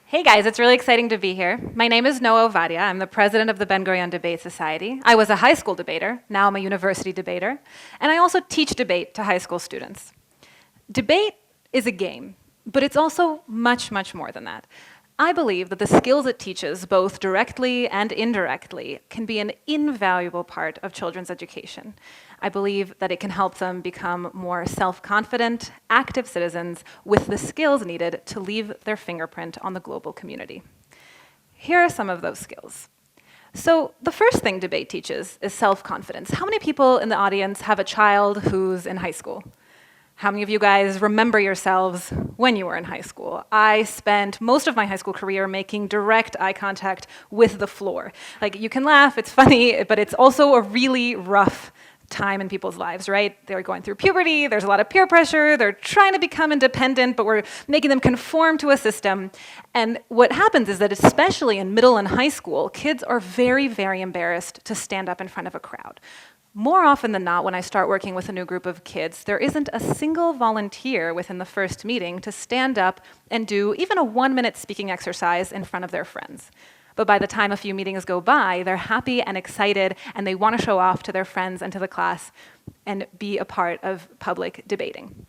Hey guys, it's really exciting to be here. My name is Noa Ovadia. I'm the president of the Ben Gurion Debate Society. I was a high school debater, now I'm a university debater, and I also teach debate to high school students. Debate is a game, but it's also much, much more than that. I believe that the skills it teaches, both directly and indirectly, can be an invaluable part of children's education. I believe that it can help them become more self-confident, active citizens with the skills needed to leave their fingerprint on the global community. Here are some of those skills. So the first thing debate teaches is self-confidence. How many people in the audience have a child who's in high school? How many of you guys remember yourselves when you were in high school? I spent most of my high school career making direct eye contact with the floor. Like, you can laugh, it's funny, but it's also a really rough time in people's lives, right? They're going through puberty, there's a lot of peer pressure, they're trying to become independent, but we're making them conform to a system. And what happens is that, especially in middle and high school, kids are very, very embarrassed to stand up in front of a crowd. More often than not, when I start working with a new group of kids, there isn't a single volunteer within the first meeting to stand up and do even a 1-minute speaking exercise in front of their friends. But by the time a few meetings go by, they're happy and excited, and they want to show off to their friends and to the class and be a part of public debating.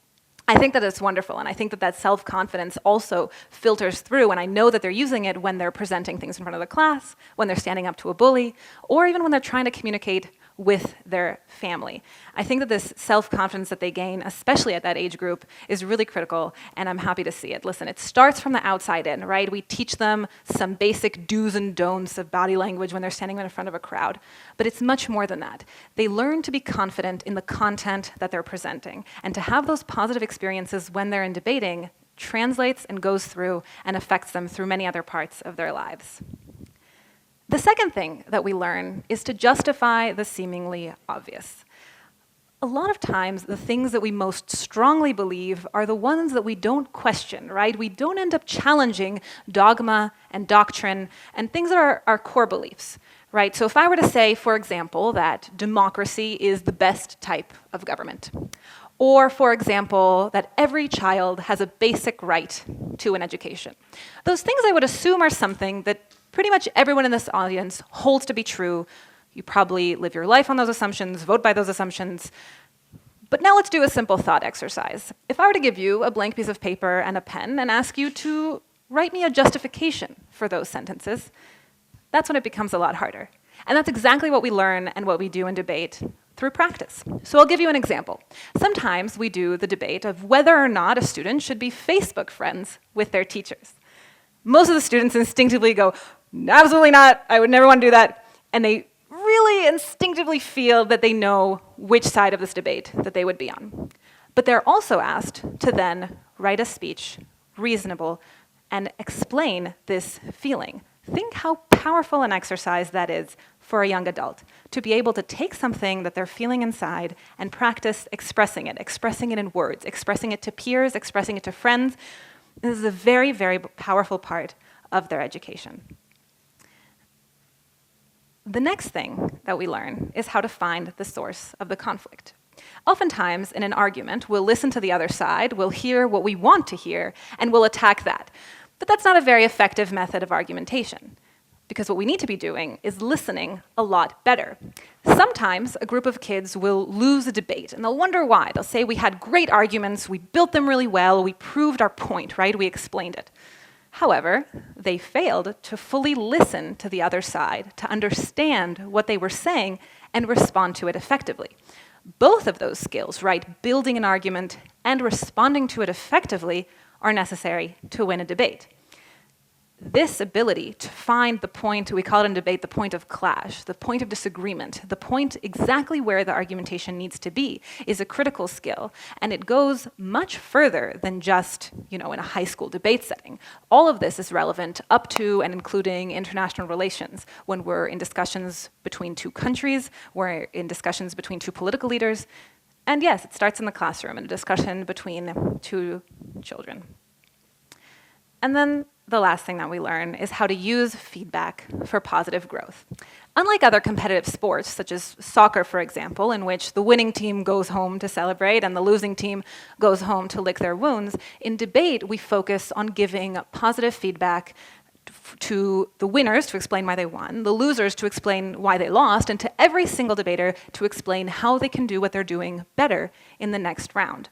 I think that it's wonderful, and I think that that self-confidence also filters through, and I know that they're using it when they're presenting things in front of the class, when they're standing up to a bully, or even when they're trying to communicate with their family. I think that this self-confidence that they gain, especially at that age group, is really critical, and I'm happy to see it. Listen, it starts from the outside in, right? We teach them some basic do's and don'ts of body language when they're standing in front of a crowd, but it's much more than that. They learn to be confident in the content that they're presenting, and to have those positive experiences when they're in debating translates and goes through and affects them through many other parts of their lives. The second thing that we learn is to justify the seemingly obvious. A lot of times, the things that we most strongly believe are the ones that we don't question, right? We don't end up challenging dogma and doctrine and things that are our core beliefs, right? So if I were to say, for example, that democracy is the best type of government, or, for example, that every child has a basic right to an education, those things I would assume are something that pretty much everyone in this audience holds to be true. You probably live your life on those assumptions, vote by those assumptions. But now let's do a simple thought exercise. If I were to give you a blank piece of paper and a pen and ask you to write me a justification for those sentences, that's when it becomes a lot harder. And that's exactly what we learn and what we do in debate through practice. So I'll give you an example. Sometimes we do the debate of whether or not a student should be Facebook friends with their teachers. Most of the students instinctively go, absolutely not, I would never want to do that. And they really instinctively feel that they know which side of this debate that they would be on. But they're also asked to then write a speech, reasonable, and explain this feeling. Think how powerful an exercise that is for a young adult, to be able to take something that they're feeling inside and practice expressing it in words, expressing it to peers, expressing it to friends. This is a very, very powerful part of their education. The next thing that we learn is how to find the source of the conflict. Oftentimes, in an argument, we'll listen to the other side, we'll hear what we want to hear, and we'll attack that. But that's not a very effective method of argumentation, because what we need to be doing is listening a lot better. Sometimes a group of kids will lose a debate, and they'll wonder why. They'll say, we had great arguments, we built them really well, we proved our point, right? We explained it. However, they failed to fully listen to the other side, to understand what they were saying and respond to it effectively. Both of those skills, right, building an argument and responding to it effectively, are necessary to win a debate. This ability to find the point, we call it in debate the point of clash, the point of disagreement, the point exactly where the argumentation needs to be, is a critical skill. And it goes much further than just, in a high school debate setting. All of this is relevant up to and including international relations, when we're in discussions between two countries, we're in discussions between two political leaders. And yes, it starts in the classroom, in a discussion between two children. And then the last thing that we learn is how to use feedback for positive growth. Unlike other competitive sports, such as soccer, for example, in which the winning team goes home to celebrate and the losing team goes home to lick their wounds, in debate, we focus on giving positive feedback to the winners to explain why they won, the losers to explain why they lost, and to every single debater to explain how they can do what they're doing better in the next round.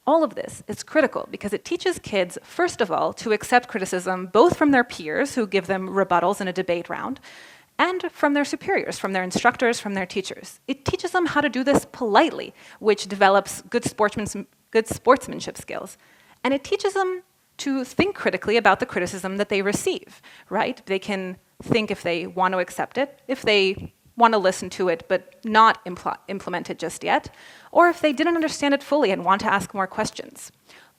All of this is critical because it teaches kids, first of all, to accept criticism both from their peers who give them rebuttals in a debate round, and from their superiors, from their instructors, from their teachers. It teaches them how to do this politely, which develops good sportsmanship skills. And it teaches them to think critically about the criticism that they receive, right? They can think if they want to accept it, if they want to listen to it but not implement it just yet, or if they didn't understand it fully and want to ask more questions.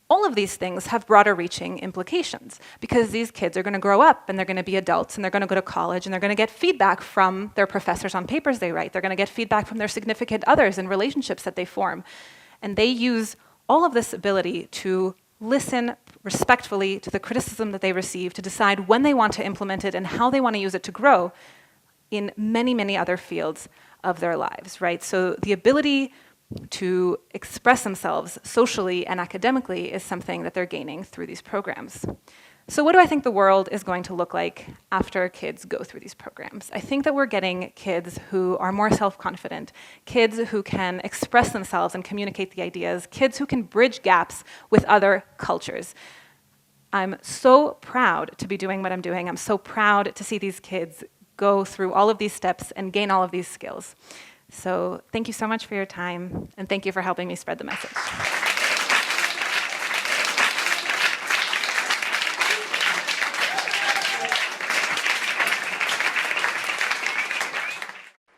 All of these things have broader reaching implications because these kids are going to grow up and they're going to be adults and they're going to go to college and they're going to get feedback from their professors on papers they write. They're going to get feedback from their significant others in relationships that they form. And they use all of this ability to listen respectfully to the criticism that they receive, to decide when they want to implement it and how they want to use it to grow in many, many other fields of their lives, right? So the ability to express themselves socially and academically is something that they're gaining through these programs. So what do I think the world is going to look like after kids go through these programs? I think that we're getting kids who are more self-confident, kids who can express themselves and communicate the ideas, kids who can bridge gaps with other cultures. I'm so proud to be doing what I'm doing. I'm so proud to see these kids go through all of these steps and gain all of these skills. So thank you so much for your time, and thank you for helping me spread the message.